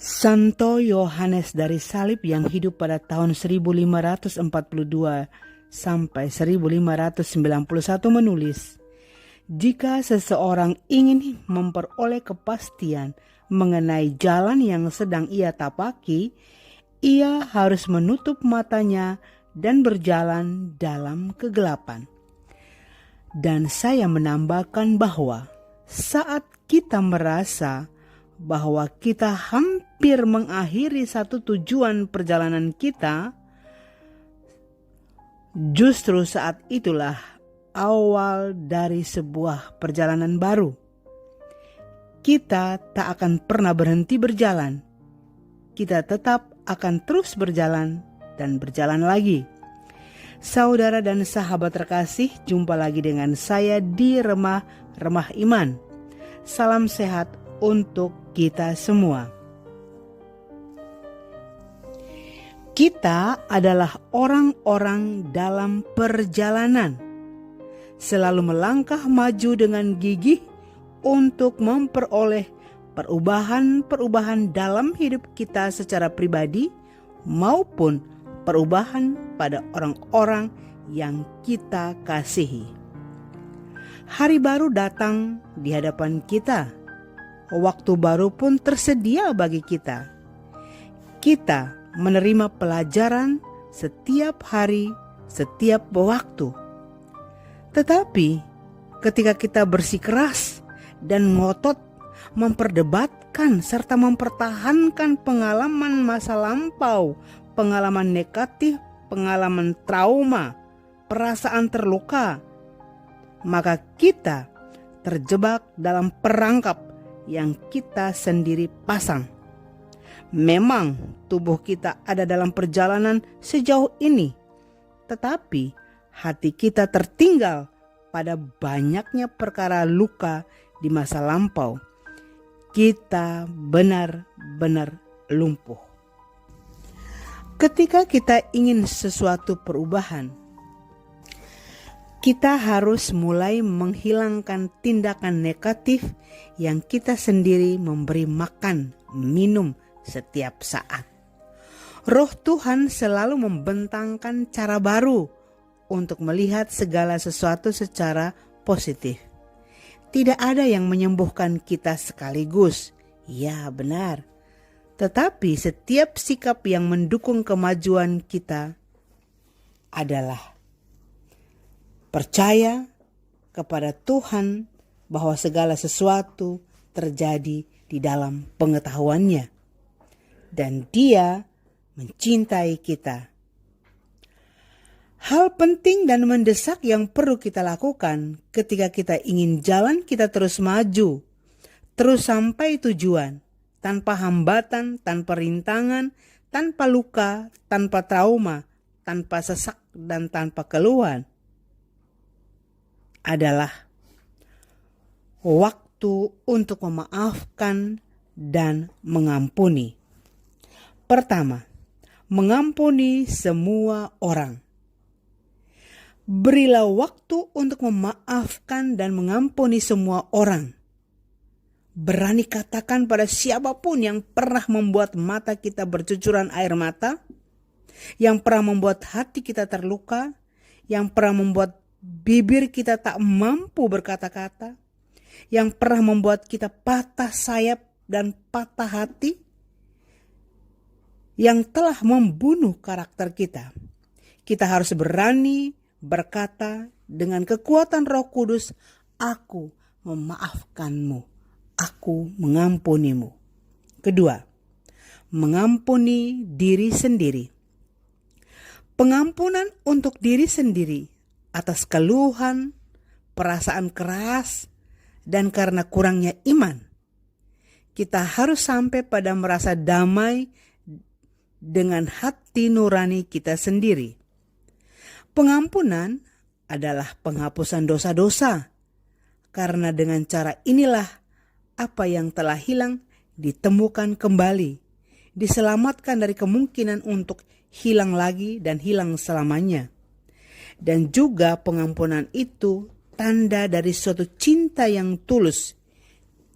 Santo Yohanes dari Salib yang hidup pada tahun 1542 sampai 1591 menulis, jika seseorang ingin memperoleh kepastian mengenai jalan yang sedang ia tapaki, ia harus menutup matanya dan berjalan dalam kegelapan. Dan saya menambahkan bahwa saat kita merasa bahwa kita hampir mengakhiri satu tujuan perjalanan kita, justru saat itulah awal dari sebuah perjalanan baru. Kita tak akan pernah berhenti berjalan. Kita tetap akan terus berjalan dan berjalan lagi. Saudara dan sahabat terkasih, jumpa lagi dengan saya di Remah Iman. Salam sehat untuk kita semua. Kita adalah orang-orang dalam perjalanan, selalu melangkah maju dengan gigih untuk memperoleh perubahan-perubahan dalam hidup kita secara pribadi maupun perubahan pada orang-orang yang kita kasihi. Hari baru datang di hadapan kita. Waktu baru pun tersedia bagi kita. Kita menerima pelajaran setiap hari, setiap waktu. Tetapi ketika kita bersikeras dan ngotot memperdebatkan serta mempertahankan pengalaman masa lampau, pengalaman negatif, pengalaman trauma, perasaan terluka, maka kita terjebak dalam perangkap yang kita sendiri pasang. Memang tubuh kita ada dalam perjalanan sejauh ini, tetapi hati kita tertinggal pada banyaknya perkara luka di masa lampau. Kita benar-benar lumpuh. Ketika kita ingin sesuatu perubahan, kita harus mulai menghilangkan tindakan negatif yang kita sendiri memberi makan, minum setiap saat. Roh Tuhan selalu membentangkan cara baru untuk melihat segala sesuatu secara positif. Tidak ada yang menyembuhkan kita sekaligus, ya benar. Tetapi setiap sikap yang mendukung kemajuan kita adalah percaya kepada Tuhan bahwa segala sesuatu terjadi di dalam pengetahuannya. Dan Dia mencintai kita. Hal penting dan mendesak yang perlu kita lakukan ketika kita ingin jalan kita terus maju, terus sampai tujuan, tanpa hambatan, tanpa rintangan, tanpa luka, tanpa trauma, tanpa sesak, dan tanpa keluhan, adalah waktu untuk memaafkan dan mengampuni. Pertama, mengampuni semua orang. Berilah waktu untuk memaafkan dan mengampuni semua orang. Berani katakan pada siapapun yang pernah membuat mata kita bercucuran air mata, yang pernah membuat hati kita terluka, yang pernah membuat bibir kita tak mampu berkata-kata, yang pernah membuat kita patah sayap dan patah hati, yang telah membunuh karakter kita. Kita harus berani berkata dengan kekuatan Roh Kudus, "Aku memaafkanmu, aku mengampunimu." Kedua, mengampuni diri sendiri. Pengampunan untuk diri sendiri atas keluhan, perasaan keras, dan karena kurangnya iman. Kita harus sampai pada merasa damai dengan hati nurani kita sendiri. Pengampunan adalah penghapusan dosa-dosa, karena dengan cara inilah apa yang telah hilang ditemukan kembali, diselamatkan dari kemungkinan untuk hilang lagi dan hilang selamanya. Dan juga pengampunan itu tanda dari suatu cinta yang tulus.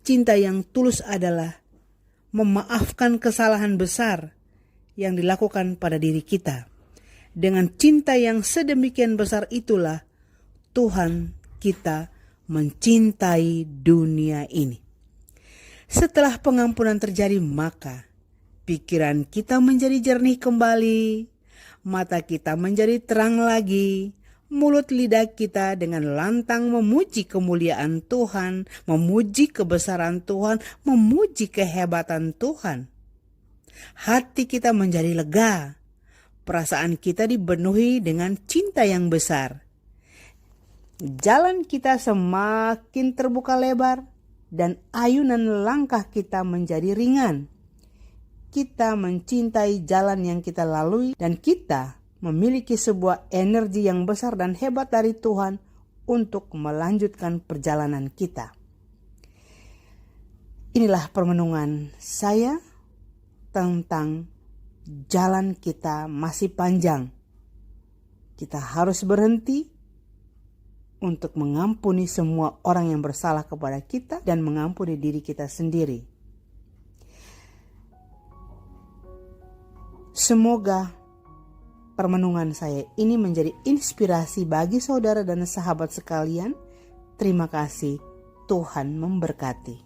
Cinta yang tulus adalah memaafkan kesalahan besar yang dilakukan pada diri kita. Dengan cinta yang sedemikian besar itulah Tuhan kita mencintai dunia ini. Setelah pengampunan terjadi, maka pikiran kita menjadi jernih kembali, mata kita menjadi terang lagi, mulut lidah kita dengan lantang memuji kemuliaan Tuhan, memuji kebesaran Tuhan, memuji kehebatan Tuhan. Hati kita menjadi lega, perasaan kita dipenuhi dengan cinta yang besar. Jalan kita semakin terbuka lebar dan ayunan langkah kita menjadi ringan. Kita mencintai jalan yang kita lalui dan kita memiliki sebuah energi yang besar dan hebat dari Tuhan untuk melanjutkan perjalanan kita. Inilah permenungan saya tentang jalan kita masih panjang. Kita harus berhenti untuk mengampuni semua orang yang bersalah kepada kita dan mengampuni diri kita sendiri. Semoga permenungan saya ini menjadi inspirasi bagi saudara dan sahabat sekalian. Terima kasih, Tuhan memberkati.